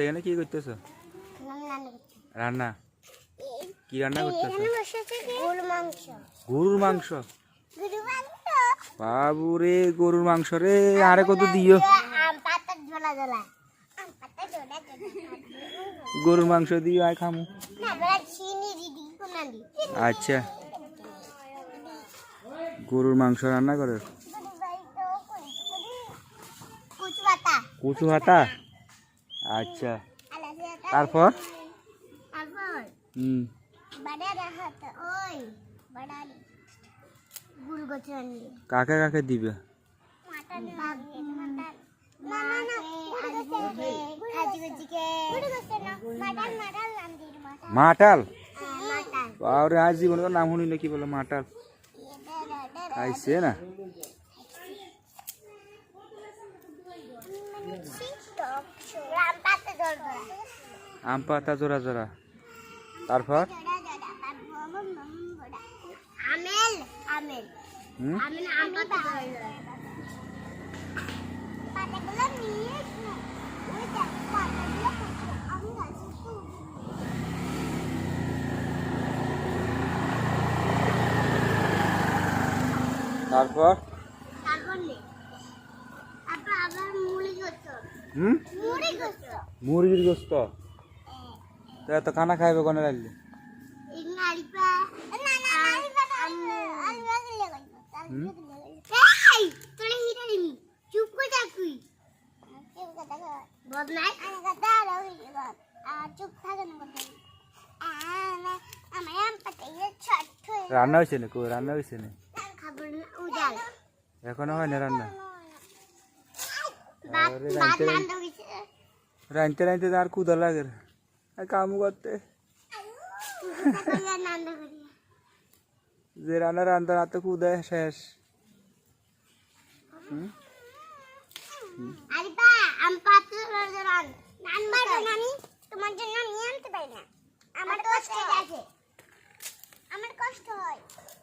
এখানে কি করতেছো? রান্না কি রান্না করতেছো? গরুর মাংস। বাবু রে, গরুর মাংস রে, আরে কত দিও। গরুর মাংস দিও, আয় খামু। আচ্ছা, গরুর মাংস রান্না করে। কচু পাতা। আচ্ছা, তারপর কাকে কাকে দিবে? মাটাল। বাবরে, আজ জীবনে তো নাম শুনি না, কি বলে মাটাল খাইছে না? আম পাতা জোড়া জোড়া। তারপর তারপর মুরগির গোস্ত। তো খানা খাইবে কোনে লাগলে? রান্না হয়েছে না? কই রান্না হয়েছে না? এখনো হয় না রান্না? রাঁধতে রাঁধতে আর ক্ষুধা লাগে কাম করতে। যে রান্না রান্না রাতে ক্ষুধা শেষ।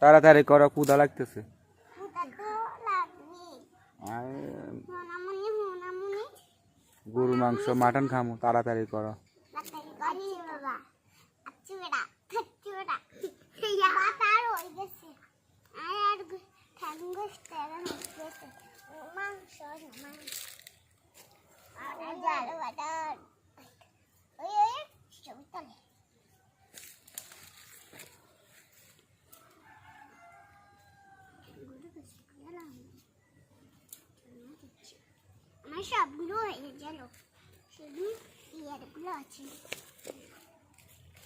তাড়াতাড়ি করো, ক্ষুধা লাগতেছে। গরু মাংস মাটন খামু, তাড়াতাড়ি করো। আমার সবগুলো হয়ে গেল, শুধু ইয়ারগুলো আছে,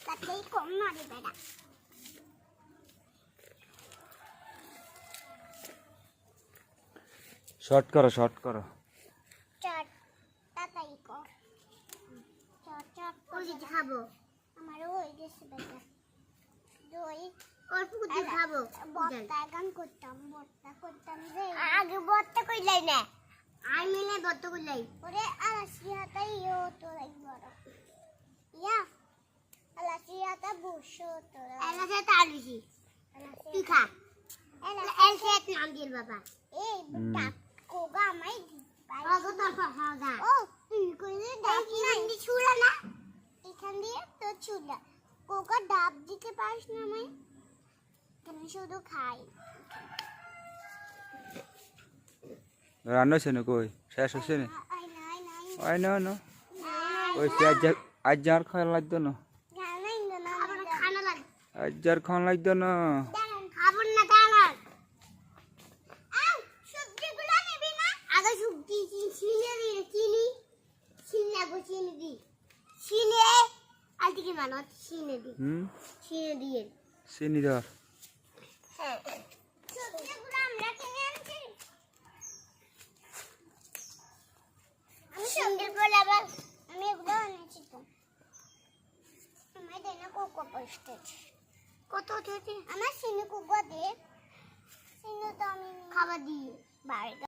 তাতেই কম নড়ে বেড়া। শর্ট করো, শর্ট করো। চট তাড়াতাড়ি কর, চট চট। ওই যে খাবো, আমারও হয়ে গেছে বেটা। দই অল্প করে খাবো। বর্তা গান করতাম, বর্তা করতাম রে। আগে বর্তা কইলাই না, আই মিলে বর্তা কইলাই। ওরে আলাসি হাতাই ও তো লাগবো ইয়া, আলাসি হাতা বসো তোরা। আলাসি হাতা আলুজি তুই খা। আলাসি হাত নাম দিল বাবা। এই বুটা কোগা আমায় দি আগো তো হাগা। ও তুই কইলে ডাব না ছুলা না, এখান দিয়ে তো ছুলা। কোগা ডাব দিতে পারিস না আমায়? আমি শুধু খাই। রান্না হয়েছে না? কই শেষ হয়েছে না? ওই না না ওই আজ যার খাওয়া লাগতো না, আজ যার খাওয়া লাগতো না। চিনি ধর। কত আমার সিনে কুকুর দে, সিনে তো আমি খাবার দিই বাড়িতে।